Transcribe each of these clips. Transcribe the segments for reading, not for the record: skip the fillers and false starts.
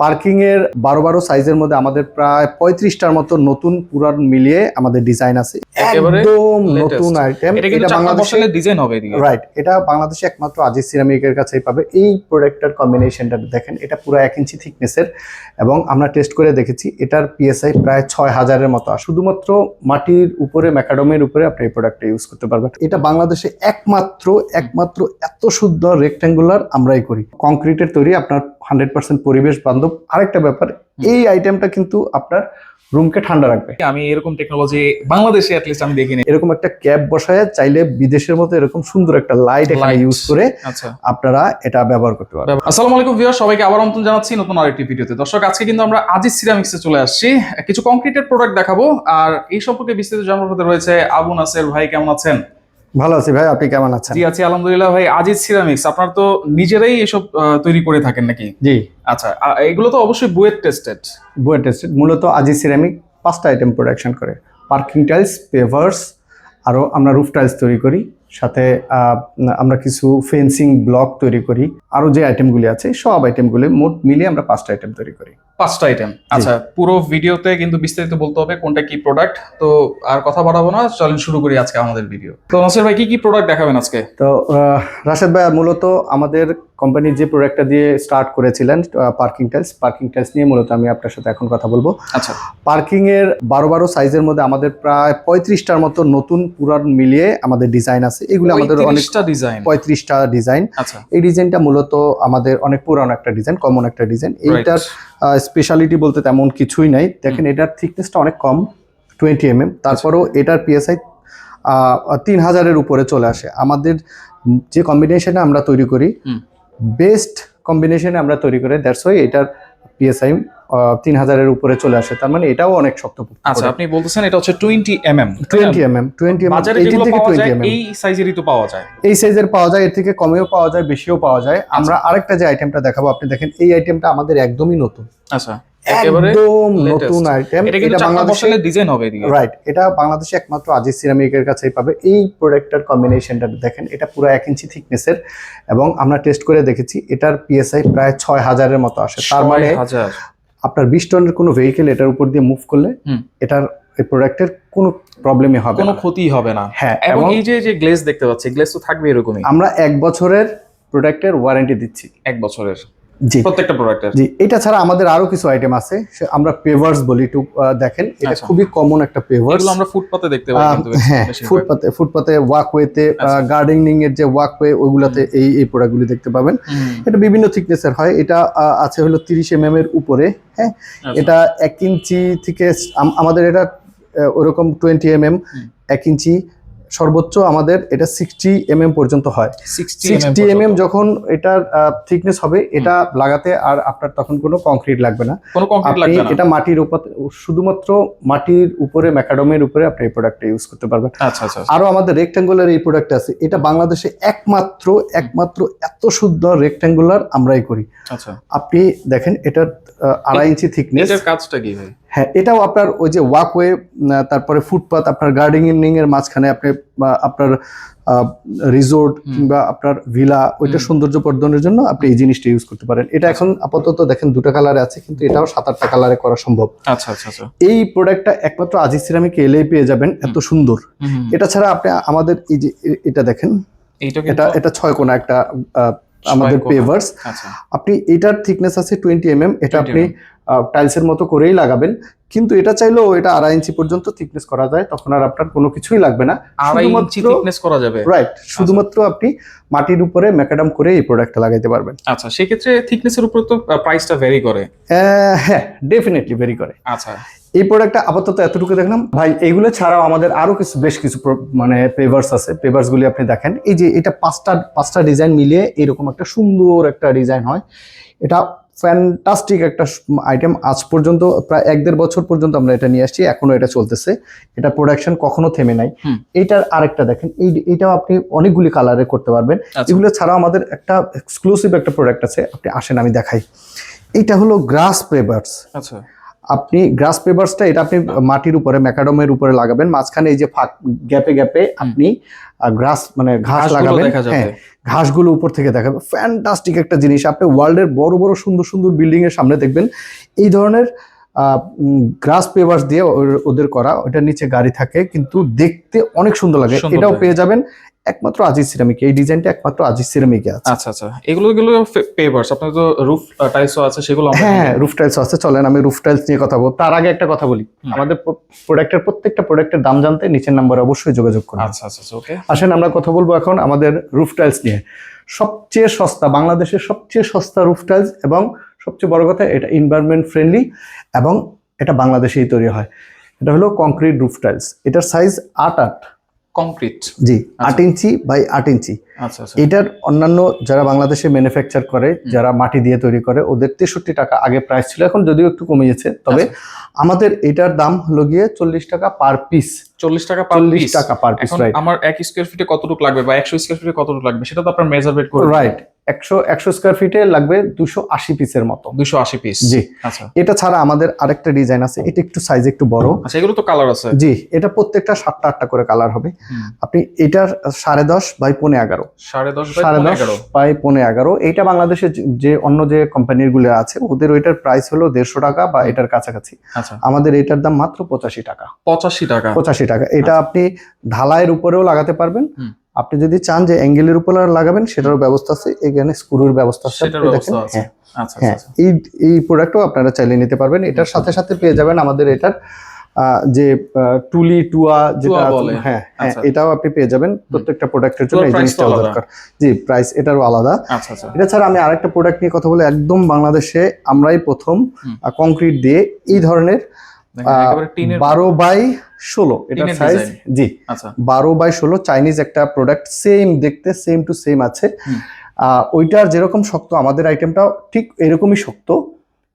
Parking এর 12 সাইজের মধ্যে আমাদের প্রায় 35টার মতো নতুন পুরান মিলিয়ে আমাদের ডিজাইন আছে। একদম নতুন আইটেম। এটা বাংলাদেশে ডিজাইন হবে এদিকে। রাইট, এটা বাংলাদেশে একমাত্র আজিজ সিরামিকের কাছেই পাবে। এই প্রোডাক্টটার কম্বিনেশনটা দেখেন, এটা পুরো 1 ইঞ্চি থিকনেসের এবং আমরা টেস্ট করে দেখেছি এটার পিএসআই প্রায় 6000-এর মতো। শুধুমাত্র মাটির উপরে, ম্যাকাডমের উপরে আপনি এই প্রোডাক্টটা ইউজ করতে পারবেন। এটা বাংলাদেশে একমাত্র এত শুদ্ধ রেক্ট্যাঙ্গুলার আমরাই করি। কংক্রিটের তৈরি, আপনার 100% পরিবেশ বান্ধব। আরেকটা ব্যাপার, এই আইটেমটা কিন্তু আপনার রুমকে ঠান্ডা রাখবে। আমি এরকম টেকনোলজি বাংলাদেশে অ্যাটলিস্ট আমি দেখিনি। এরকম একটা ক্যাপ বসায় চাইলে বিদেশের মতো এরকম সুন্দর একটা লাইট এখানে ইউজ করে আপনারা এটা ব্যবহার করতে পারবেন। আসসালামু আলাইকুম ভিউয়ার, সবাইকে আবার আমন্ত্রণ জানাচ্ছি নতুন আরেকটি ভিডিওতে। দর্শক, আজকে কিন্তু আমরা আজিজ সিরামিক্সে চলে আসছি। কিছু কংক্রিটের প্রোডাক্ট দেখাবো আর এই সম্পর্কে বিস্তারিত জানার পথে রয়েছে আবু নাসের ভাই। কেমন আছেন? ভালো আছি ভাই, আপনি কেমন আছেন? জি আছি আলহামদুলিল্লাহ। ভাই, আজিজ সিরামিক্স আপনার তো নিজেরাই এসব তৈরি করে থাকেন নাকি? জি। আচ্ছা, এগুলো তো অবশ্যই বুয়েট টেস্টেড। মূলত আজিজ সিরামিক 5টা আইটেম প্রোডাকশন করে। পার্কিং টাইলস, পেভার্স, আরও আমরা রুফ টাইলস তৈরি করি, সাথে আমরা কিছু ফেন্সিং ব্লক তৈরি করি। আরও যে আইটেমগুলি আছে সব আইটেমগুলি মোট মিলিয়ে আমরা 5টা আইটেম তৈরি করি। 5টা আইটেম। আচ্ছা, পুরো ভিডিওতে কিন্তু বিস্তারিত বলতে হবে কোনটা কি প্রোডাক্ট। তো আর কথা বাড়াবো না, চলেন শুরু করি আজকে আমাদের ভিডিও। তো নাসির ভাই, কি প্রোডাক্ট দেখাবেন আজকে? তো রাশেদ ভাই, মূলত আমাদের কোম্পানির যে প্রোডাক্টটা দিয়ে স্টার্ট করেছিলেন পার্কিং টাইলস নিয়ে মূলত আমি আপনার সাথে এখন কথা বলবো। আচ্ছা, পার্কিং এর 12 সাইজের মধ্যে আমাদের প্রায় 35টার মতো নতুন পুরান মিলিয়ে আমাদের ডিজাইন আছে। এগুলো আমাদের অনেকটা ডিজাইন, 35টা ডিজাইন। আচ্ছা, এই ডিজাইনটা মূলত আমাদের অনেক পুরানো একটা ডিজাইন, কমন একটা ডিজাইন। এইটার স্পেশালিটি বলতে তেমন কিছুই নাই। দেখেন, এটার থিকনেসটা অনেক কম, 20 mm। তারপরেও এটার পিএসআই 3000-এর উপরে চলে আসে। আমাদের যে কম্বিনেশনে আমরা তৈরি করি, বেস্ট কম্বিনেশনে আমরা তৈরি করি, দ্যাটস ওয়াই এটার পিএসআই 3000-এর উপরে চলে আসে। তার মানে এটাও অনেক শক্ত। আচ্ছা, আপনি বলতেছেন এটা হচ্ছে 20 mm। বাজারে যেগুলো পাওয়া যায় এই সাইজেরই তো পাওয়া যায়। এই সাইজের পাওয়া যায়, এর থেকে কমেও পাওয়া যায়, বেশিও পাওয়া যায়। আমরা আরেকটা যে আইটেমটা দেখাবো, আপনি দেখেন এই আইটেমটা আমাদের একদমই নতুন। আচ্ছা, একদম নতুন আইটেম। এটা বাংলাদেশে ডিজাইন হবে এদিকে। রাইট, এটা বাংলাদেশে একমাত্র আজিজ সিরামিকের কাছেই পাবে। এই প্রোডাক্টটার কম্বিনেশনটা দেখেন, এটা পুরো 1 ইঞ্চি থিকনেসের এবং আমরা টেস্ট করে দেখেছি এটার পিএসআই প্রায় 6000-এর মতো আসে। তার মানে আপনার 20 টনের কোনো ভেহিকেল এটার উপর দিয়ে মুভ করলে এটার এই প্রোডাক্টের কোনো প্রবলেমই হবে না, কোনো ক্ষতি হবে না। হ্যাঁ, এবং এই যে গ্লেজ দেখতে পাচ্ছি, গ্লেজ তো থাকবে এরকমই। আমরা 1 বছরের প্রোডাক্টের ওয়ারেন্টি দিচ্ছি। 1 বছরের? জি, প্রত্যেকটা প্রোডাক্টের। জি। এটা ছাড়া আমাদের আরো কিছু আইটেম আছে, আমরা পেভার্স বলি। একটু দেখেন, এটা খুবই কমন একটা পেভার্স। এগুলো আমরা ফুটপাতে দেখতে পাই কিন্তু। হ্যাঁ, ফুটপাতে ওয়াকওয়েতে, গার্ডেনিং এর যে ওয়াকওয়ে, ওইগুলাতে এই প্রোডাক্টগুলি দেখতে পাবেন। এটা বিভিন্ন থিকনেসের হয়। এটা আছে হলো 30 mm এর উপরে। হ্যাঁ, এটা 1 ইঞ্চি থেকে আমাদের এটা ওরকম 20 mm, 1 ইঞ্চি সর্বোচ্চ আমাদের এটা 60 mm পর্যন্ত হয়। 60 mm যখন এটার থিকনেস হবে, এটা লাগাতে আর আপনার তখন কোনো কংক্রিট লাগবে না। আপনি এটা মাটির উপর, শুধুমাত্র মাটির উপরে, ম্যাকাডমের উপরে আপনি এই প্রোডাক্টটা ইউজ করতে পারবেন। আচ্ছা। আরো আমাদের রেক্ট্যাঙ্গুলার এই প্রোডাক্ট আছে। এটা বাংলাদেশে একমাত্র এত শুদ্ধ রেক্ট্যাঙ্গুলার আমরাই করি। আচ্ছা, আপনি দেখেন, এটার 2.5 ইঞ্চি থিকনেস। এটার কাজটা কি ভাই? হ্যাঁ, এটাও আপনার ওই যে ওয়াকওয়ে, তারপরে ফুটপাথ, আপনার গার্ডেনিং এর মাঝখানে আপনি আপনার রিসোর্ট কিংবা আপনার ভিলা, ওইটা সৌন্দর্য বর্ধনের জন্য আপনি এই জিনিসটা ইউজ করতে পারেন। এটা এখন আপাতত দেখেন 2টা কালারে আছে, কিন্তু এটাও 7-8টা কালারে করা সম্ভব। আচ্ছা। এই প্রোডাক্টটা একমাত্র আজিজ সিরামিক এলেই পেয়ে যাবেন, এত সুন্দর। এটা ছাড়া আপনি আমাদের এই যে এটা দেখেন, এটা 6 কোণা একটা আমাদের পেভার্স। আপনি এটার থিকনেস আছে 20 mm। এটা আপনি টাইলসের মতো করেই লাগাবেন, কিন্তু এটা চাইলেও এটা 2.5 ইঞ্চি পর্যন্ত থিকনেস করা যায়। তখন আর আপনার কোনো কিছুই লাগবে না, 2.5 ইঞ্চি থিকনেস করা যাবে। রাইট, শুধুমাত্র আপনি মাটির উপরে ম্যাকাডাম করে এই প্রোডাক্টটা লাগাইতে পারবেন। আচ্ছা, সেই ক্ষেত্রে থিকনেসের উপর তো প্রাইসটা ভ্যারি করে। হ্যাঁ, ডেফিনেটলি ভ্যারি করে। আচ্ছা, এই প্রোডাক্টটা আপাতত এতটুকু দেখলাম ভাই। এইগুলো ছাড়াও আমাদের আরো বেশ কিছু মানে পেভার্স আছে। পেভার্স গুলি আপনি দেখেন, এই যে এটা 5টা ডিজাইন মিলিয়ে এরকম একটা সুন্দর একটা ডিজাইন হয়। এটা ফ্যান্টাস্টিক একটা আইটেম। আজ পর্যন্ত প্রায় 1-1.5 বছর পর্যন্ত আমরা এটা নিয়ে আসছি, এখনো এটা চলতেছে। এটা প্রোডাকশন কখনো থেমে নাই। এইটার আরেকটা দেখেন, এইটাও আপনি অনেকগুলি কালারে করতে পারবেন। এগুলো ছাড়াও আমাদের একটা এক্সক্লুসিভ একটা প্রোডাক্ট আছে, আপনি আসেন আমি দেখাই। এইটা হলো গ্রাস পেভার্স। আচ্ছা, আপনি গ্রাস পেপারসটা এটা আপনি মাটির উপরে ম্যাকাডমের উপরে লাগাবেন, মাঝখানে এই যে ফাঁক গ্যাপে গ্যাপে আপনি গ্রাস মানে ঘাস ঘাসগুলো লাগাবেন। দেখা যাবে। হ্যাঁ, ঘাসগুলো উপর থেকে দেখাবে, ফ্যান্টাস্টিক একটা জিনিস। আপনি ওয়ার্ল্ডের বড় বড় সুন্দর সুন্দর বিল্ডিং এর সামনে দেখবেন এই ধরনের গ্রাস পেপারস দিয়ে ওদের করা, ওটার নিচে গাড়ি থাকে, কিন্তু দেখতে অনেক সুন্দর লাগে। সুন্দর এটাও লাগে। পেয়ে যাবেন একমাত্র আজিজ সিরামিক, এই ডিজাইনটা একমাত্র আজিজ সিরামিকে আছে। আচ্ছা আচ্ছা, এগুলো পেপারস, আপনার তো রুফ টাইলসও আছে, সেগুলো আমরা হ্যাঁ, নিয়ে রুফ টাইলস আছে, চলেন আমি রুফ টাইলস নিয়ে কথা বলবো। তার আগে একটা কথা বলি, আমাদের প্রোডাক্টের প্রত্যেকটা প্রোডাক্টের দাম জানতে নিচের নাম্বারে অবশ্যই যোগাযোগ করুন। আচ্ছা আচ্ছা ওকে। আসেন আমরা কথা বলবো এখন আমাদের রুফ টাইলস নিয়ে। সবচেয়ে সস্তা, বাংলাদেশের সবচেয়ে সস্তা রুফ টাইলস, এবং সবচেয়ে বড় কথা এটা এনভায়রনমেন্ট ফ্রেন্ডলি, এবং এটা বাংলাদেশেই তৈরি হয়। এটা হলো কংক্রিট রুফ টাইলস, এটার সাইজ 8 কংক্রিট। জি, 8 ইঞ্চি বাই 8 ইঞ্চি। আচ্ছা আচ্ছা এটার অন্যান্য যারা বাংলাদেশে ম্যানুফ্যাকচার করে, যারা মাটি দিয়ে তৈরি করে, ওদের 63 টাকা আগে প্রাইস ছিল, এখন যদিও একটু কমিয়েছে, তবে আমাদের এটার দাম হলো গিয়ে 40 টাকা পার পিস। 40 টাকা পার 40 পিস। টাকা পার পিস, এখন রাইট। আমার 1 স্কয়ার ফিটে কতটুকু লাগবে বা 100 স্কয়ার ফিটে কতটুকু লাগবে সেটা তো আপনার মেজারমেন্ট করে রাইট, 100 স্কয়ার ফিটে লাগবে 280 পিসের মতো। 280 পিস। জি। আচ্ছা এটা ছাড়া আমাদের আরেকটা ডিজাইন আছে, এটা একটু সাইজ একটু বড়। আচ্ছা, এগুলো তো কালার আছে। জি, এটা প্রত্যেকটা 7টা 8টা করে কালার হবে। আপনি এটার 10.5 বাই 11.5, 10.5 বাই 11.5। এইটা বাংলাদেশে যে অন্য যে কোম্পানির গুলো আছে ওদের ওইটার প্রাইস হলো 150 টাকা বা এটার কাছাকাছি। আচ্ছা, আমাদের এটার দাম মাত্র 85 টাকা। 85 টাকা। 85 টাকা। এটা আপনি ঢালাইয়ের উপরেও লাগাতে পারবেন, আপনি যদি চান যে অ্যাঙ্গেলের উপর লাগাবেন সেটারও ব্যবস্থা আছে, এখানে স্ক্রুর ব্যবস্থা আছে, সেটার আপনি ব্যবস্থা দেখেন। আছে। হ্যাঁ আচ্ছা হ্যাঁ, আচ্ছা এই প্রোডাক্টও আপনারা চাইলে নিতে পারবেন। এটার সাথে সাথে পেয়ে যাবেন আমাদের এটার যে টুলি টুয়া যেটা টুয়া আছে, বলে। হ্যাঁ হ্যাঁ, আচ্ছা। এটাও আপনি পেয়ে যাবেন প্রত্যেকটা প্রোডাক্টের জন্য। টুয়ার এই price জিনিসটা তো আলাদা। দরকার। জি, প্রাইস এটারও আলাদা। আচ্ছা আচ্ছা এটা ছাড়া আমি আরেকটা প্রোডাক্ট নিয়ে কথা বলে, একদম বাংলাদেশে আমরাই প্রথম কংক্রিট দিয়ে এই ধরনের দেখেন, একেবারে টিনের 12 বাই 16 এটার টিনের সাইজ। design। জি, আচ্ছা 12 বাই 16 চাইনিজ একটা প্রোডাক্ট, সেম দেখতে, সেম টু সেম আছে। ওইটার যেরকম শক্ত আমাদের আইটেমটাও ঠিক এরকমই শক্ত।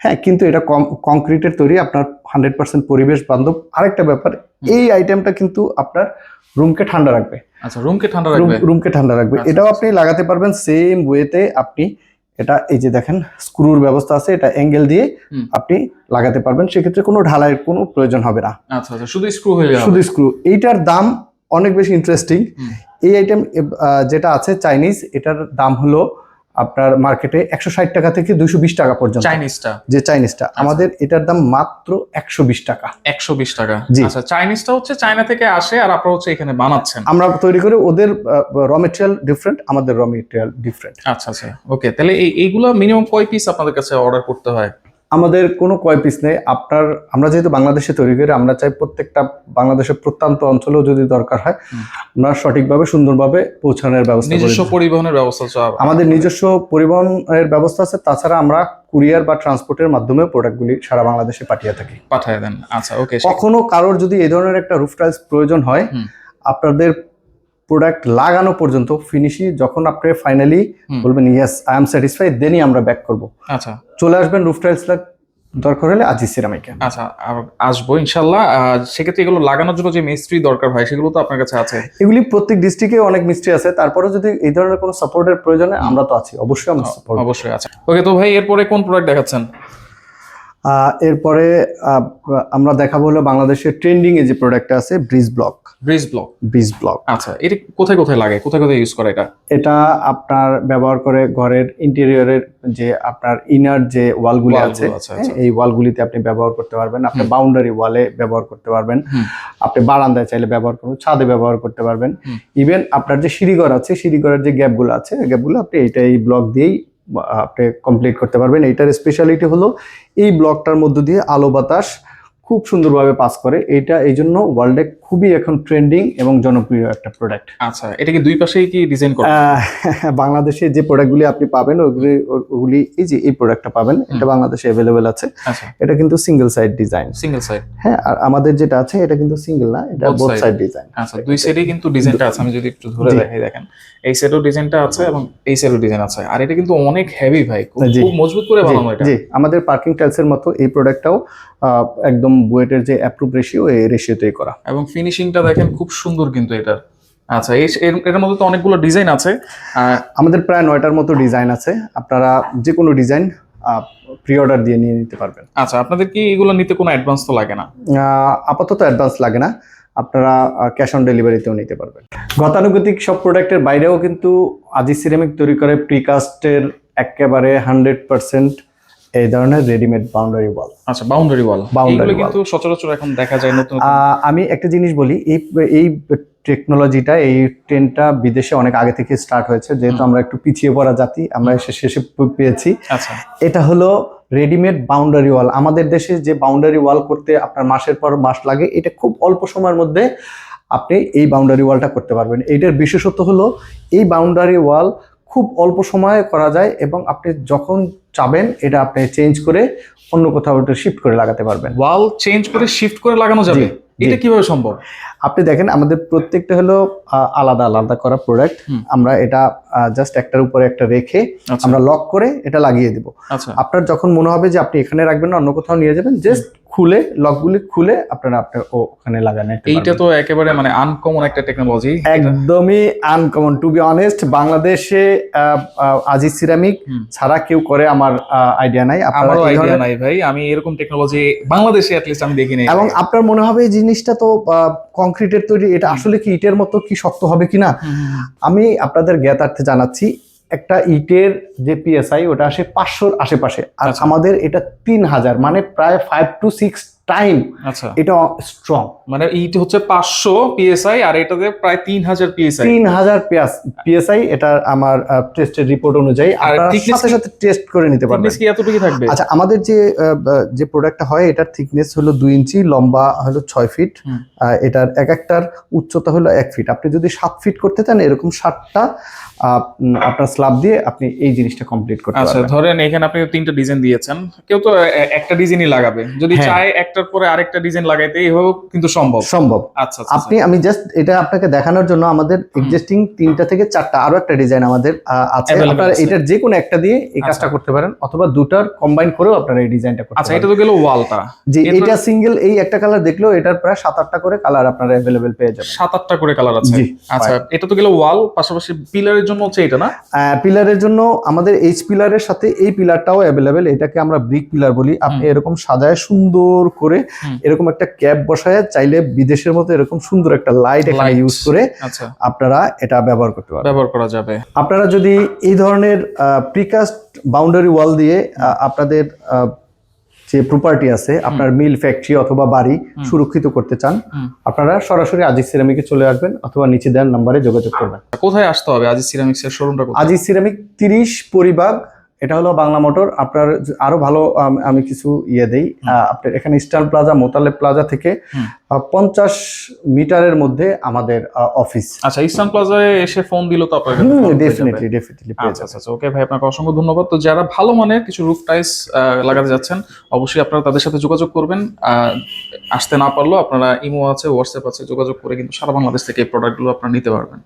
হ্যাঁ, কিন্তু এটা কংক্রিটের তৈরি, আপনার 100% পরিবেশ বান্ধব। আরেকটা ব্যাপার, এই আইটেমটা কিন্তু আপনার রুমকে ঠান্ডা রাখবে। আচ্ছা, রুমকে ঠান্ডা রাখবে। রুমকে ঠান্ডা রাখবে। আচ্ছা, এটাও আপনি লাগাতে পারবেন সেম ওয়েতে। আপনি এটা এই যে দেখেন স্ক্রুর ব্যবস্থা আছে, এটা অ্যাঙ্গেল দিয়ে আপনি লাগাতে পারবেন, সেক্ষেত্রে কোনো ঢালাইয়ের কোনো প্রয়োজন হবে না। আচ্ছা আচ্ছা, শুধু স্ক্রু হয়ে যাবে। শুধু স্ক্রু। এইটার দাম অনেক বেশি ইন্টারেস্টিং। এই আইটেম যেটা আছে চাইনিজ, এটার দাম হলো আপনার মার্কেটে 160 টাকা থেকে 220 টাকা পর্যন্ত। চাইনিজটা, যে চাইনিজটা, আমাদের এটার দাম মাত্র 120 টাকা। 120 টাকা। জি। আচ্ছা, চাইনিজটা হচ্ছে চায়না থেকে আসে আর আপনারা হচ্ছে এখানে বানাচ্ছেন। আমরা তৈরি করে, ওদের র মেটেরিয়াল ডিফারেন্ট, আমাদের র মেটেরিয়াল ডিফারেন্ট। আচ্ছা আচ্ছা ওকে। তাহলে এইগুলো মিনিমাম কয় পিস আপনাদের কাছে অর্ডার করতে হয়? আমাদের কোনো কয় পিস নেই। আমরা যেহেতু বাংলাদেশে তৈরি করি, আমরা চাই প্রত্যেকটা বাংলাদেশের প্রত্যন্ত অঞ্চলেও যদি দরকার হয় আমরা সঠিকভাবে সুন্দরভাবে পৌঁছানোর ব্যবস্থা করি। নিজস্ব পরিবহনের ব্যবস্থা আছে? আমাদের নিজস্ব পরিবহনের ব্যবস্থা আছে, তাছাড়া আমরা কুরিয়ার বা ট্রান্সপোর্টের মাধ্যমে প্রোডাক্টগুলি সারা বাংলাদেশে পাঠিয়ে থাকি। পাঠিয়ে দেন। আচ্ছা ওকে। কখনো কারোর যদি এই ধরনের একটা রুফ টাইলস প্রয়োজন হয়, আপনাদের প্রোডাক্ট লাগানো পর্যন্ত ফিনিশিং যখন আপনি ফাইনালি বলবেন ইয়েস আই এম স্যাটিসফাইড, দেনই আমরা ব্যাক করব। আচ্ছা, চলে আসবেন রুফ টাইলস দরকার হলে আজিজ সিরামিকে। আচ্ছা আসবো ইনশাল্লাহ। সেক্ষেত্রে এগুলো লাগানোর জন্য যে মিস্ত্রি দরকার হয় সেগুলো তো আপনার কাছে আছে? এগুলি প্রত্যেক ডিস্ট্রিক্টে অনেক মিস্ত্রি আছে, তারপরে যদি এই ধরনের কোনো সাপোর্টের প্রয়োজন হয় আমরা তো আছি, অবশ্যই আমরা সাপোর্ট। অবশ্যই আছে। ওকে, তো ভাই এরপরে কোন প্রোডাক্ট দেখাচ্ছেন? এরপরে আমরা দেখাবো হলো বাংলাদেশের ট্রেন্ডিং এ যে প্রোডাক্টটা আছে, ব্রিজ ব্লক। Bridge block. আচ্ছা, এটা কোথায় কোথায় লাগে, কোথায় কোথায় ইউজ করে এটা? এটা আপনার ব্যবহার করে ঘরের ইন্টেরিয়রের যে আপনার ইনার যে ওয়ালগুলি আছে, এই ওয়ালগুলিতে আপনি ব্যবহার করতে পারবেন। আপনি বাউন্ডারি ওয়ালে ব্যবহার করতে পারবেন, আপনি বারান্দায় চাইলে ব্যবহার করুন, ছাদে ব্যবহার করতে পারবেন। ইভেন আপনার যে সিঁড়িঘর আছে, সিঁড়িঘরের যে গ্যাপগুলো আছে, গ্যাপগুলো আপনি এই ব্লক দিয়েই আপনি কমপ্লিট করতে পারবেন। এইটার স্পেশালিটি হলো এই ব্লকটার মধ্য দিয়ে আলো বাতাস খুব সুন্দরভাবে পাস করে। এটা এই জন্য ওয়ার্ল্ডে খুবই এখন ট্রেন্ডিং এবং জনপ্রিয় একটা প্রোডাক্ট। আচ্ছা, এটা কি দুই পাশেই কি ডিজাইন করা? বাংলাদেশে যে প্রোডাক্টগুলি আপনি পাবেন ওগুলি এই যে এই প্রোডাক্টটা পাবেন, এটা বাংলাদেশে অ্যাভেলেবেল আছে। আচ্ছা, এটা কিন্তু single side design. Single side? হ্যাঁ, আর আমাদের যেটা আছে এটা কিন্তু সিঙ্গেল না, এটা বোথ সাইড ডিজাইন। আচ্ছা, দুই সাইডেই কিন্তু ডিজাইনটা আছে। আমি যদি একটু ধরে দেখাই, দেখেন এই সাইডেও ডিজাইনটা আছে এবং এই সাইডেও ডিজাইন আছে। আর এটা কিন্তু অনেক হেভি ভাই, খুব মজবুত করে বানানো এটা। জি, আমাদের পার্কিং টাইলসের মতো এই প্রোডাক্টটাও একদম বুয়েটের যে অ্যাপ্রুভ রেশিও, এই রেশিওতেই করা। এবং ফিনিশিংটা দেখেন খুব সুন্দর কিন্তু এটার। আচ্ছা, এর মধ্যে তো অনেকগুলো ডিজাইন আছে। আমাদের প্রায় 9টার মতো ডিজাইন আছে। আপনারা যে কোনো ডিজাইন প্রি অর্ডার দিয়ে নিয়ে নিতে পারবেন। আচ্ছা, আপনাদের কি এগুলো নিতে কোনো অ্যাডভান্স তো লাগে না? আপাতত অ্যাডভান্স লাগে না, আপনারা ক্যাশ অন ডেলিভারিতেও নিতে পারবেন। গতানুগতিক সব প্রোডাক্টের বাইরেও কিন্তু আজিজ সিরামিক তৈরি করে প্রিকাস্টের একেবারে 100% এই ধরনের রেডিমেড বাউন্ডারি ওয়াল। আচ্ছা, বাউন্ডারি ওয়াল Boundary কিন্তু সচরাচর এখন দেখা যায় নতুন। আমি একটা জিনিস বলি, এই টেকনোলজিটা, এই ট্রেন্ডটা বিদেশে অনেক আগে থেকে স্টার্ট হয়েছে, যেহেতু আমরা একটু পিছিয়ে পড়া জাতি, আমরা এসে শেষে পেয়েছি। আচ্ছা, এটা হলো রেডিমেড বাউন্ডারি ওয়াল। আমাদের দেশে যে বাউন্ডারি ওয়াল করতে আপনার মাসের পর মাস লাগে, এটা খুব অল্প সময়ের মধ্যে আপনি এই বাউন্ডারি ওয়ালটা করতে পারবেন। এইটার বিশেষত্ব হলো এই বাউন্ডারি ওয়াল খুব অল্প সময়ে করা যায় এবং আপনি যখন চাবেন এটা আপনি চেঞ্জ করে অন্য কোথাও শিফট করে লাগাতে পারবেন। ওয়াল চেঞ্জ করে শিফট করে লাগানো যাবে? এটা কিভাবে সম্ভব? আপনি দেখেন, আমাদের প্রত্যেকটা হলো আলাদা আলাদা করা প্রোডাক্ট। আমরা এটা জাস্ট একটার উপরে একটা রেখে আমরা লক করে এটা লাগিয়ে দেব। আচ্ছা, আপনার যখন মনে হবে যে আপনি এখানে রাখবেন না, অন্য কোথাও নিয়ে যাবেন, জাস্ট খুলে লকগুলি খুলে আপনার ওখানে লাগানো। এইটা তো একেবারে মানে আনকমন একটা টেকনোলজি। একদমই আনকমন, টু বি অনেস্ট। বাংলাদেশে আজিজ সিরামিক ছাড়া কেউ করে আমার আইডিয়া নাই। আমারও আইডিয়া নাই ভাই, আমি এরকম টেকনোলজি বাংলাদেশে অ্যাটলিস্ট আমি দেখিনি। এবং আপনার মনে হবে এই জিনিসটা তো কংক্রিটের তৈরি, এটা আসলে কি ইটের মতো কি শক্ত হবে কিনা। আমি আপনাদের জ্ঞাতার্থে জানাচ্ছি, একটা ইটের যে পিএসআই ওটা আসে 500-র আশেপাশে, আর আমাদের এটা 3000, মানে প্রায় 5 to 6 টাইম আচ্ছা এটা স্ট্রং। মানে ইট হচ্ছে 500 পিএসআই আর এটাতে প্রায় 3000 পিএসআই। 3000 পিএসআই, এটা আমার টেস্টের রিপোর্ট অনুযায়ী। আপনারা সাথে সাথে টেস্ট করে নিতে পারবেন। থিকনেস কি এতটুকু থাকবে? আচ্ছা, আমাদের যে প্রোডাক্টটা হয় এটার থিকনেস হলো 2 ইঞ্চি, লম্বা হলো 6 ফিট, এটার এক একটার উচ্চতা হলো 1 ফিট। আপনি যদি 7 ফিট করতে চান, এরকম 7টা আপনার স্ল্যাব দিয়ে আপনি এই জিনিসটা কমপ্লিট করতে পারবেন। আচ্ছা, ধরেন এখানে আপনি 3টা ডিজাইন দিয়েছেন, কেউ তো একটা ডিজাইনই লাগাবে, যদি চায় একটার পরে আরেকটা ডিজাইন লাগাইতে, এইভাবেও কিন্তু সম্ভব। আচ্ছা, আমি জাস্ট এটা আপনাকে দেখানোর জন্য, আমাদের এক্সিস্টিং 3টা থেকে 4টা আরো একটা ডিজাইন আমাদের আছে। আপনারা এটার যে কোনো একটা দিয়ে এই কাজটা করতে পারেন, অথবা দুটার কম্বাইন করেও আপনারা এই ডিজাইনটা করতে পারেন। আচ্ছা, এটা তো গেল ওয়ালটা। জি, এটা সিঙ্গেল এই একটা কালার দেখলেও এটার প্রায় 7-8টা করে কালার আপনারা अवेलेबल পেয়ে যাবেন। 7-8টা করে কালার আছে। আচ্ছা, এটা তো গেল ওয়াল, পাশাপাশি পিলারের জন্য হচ্ছে এটা না? পিলারের জন্য আমাদের এইচ পিলারের সাথে এই পিলারটাও अवेलेबल। এটাকে আমরা ব্রিক পিলার বলি। আপনি এরকম সাজায় সুন্দর করে এরকম একটা ক্যাপ বসায়, চাইলে বিদেশের মতো এরকম সুন্দর একটা লাইট এখানে ইউজ করে আপনারা এটা ব্যবহার করতে পারবেন, ব্যবহার করা যাবে। আপনারা যদি এই ধরনের প্রিকাস্ট বাউন্ডারি ওয়াল দিয়ে আপনাদের যে প্রপার্টি আছে, আপনার মিল, ফ্যাক্টরি অথবা বাড়ি সুরক্ষিত করতে চান, আপনারা সরাসরি আজিজ সিরামিকে চলে আসবেন অথবা নিচে দেওয়ার নাম্বারে যোগাযোগ করবেন। কোথায় আসতে হবে আজিজ সিরামিক্সের শোরুমটা? আজিজ সিরামিক 30 পরিবাগ, এটা হলো বাংলা মোটর। আপনার আরো ভালো আমি কিছু দেই, আপনার এখানে ইস্টার্ন প্লাজা, মোতালেব প্লাজা থেকে 50 মিটারের মধ্যে আমাদের অফিস। আচ্ছা, ইস্টার্ন প্লাজায় এসে ফোন দিল তো আপনাকে ডেফিনেটলি পেয়ে যাবেন। আচ্ছা, ওকে ভাই, আপনাকে অসংখ্য ধন্যবাদ। তো যারা ভালো মানের কিছু রুফ টাইলস লাগাতে যাচ্ছেন, অবশ্যই আপনারা তাদের সাথে যোগাযোগ করবেন। আসতে না পারলেও আপনারা ইমো আছে, হোয়াটসঅ্যাপ আছে, যোগাযোগ করে কিন্তু সারা বাংলাদেশ থেকে এই প্রোডাক্টগুলো আপনারা নিতে পারবেন।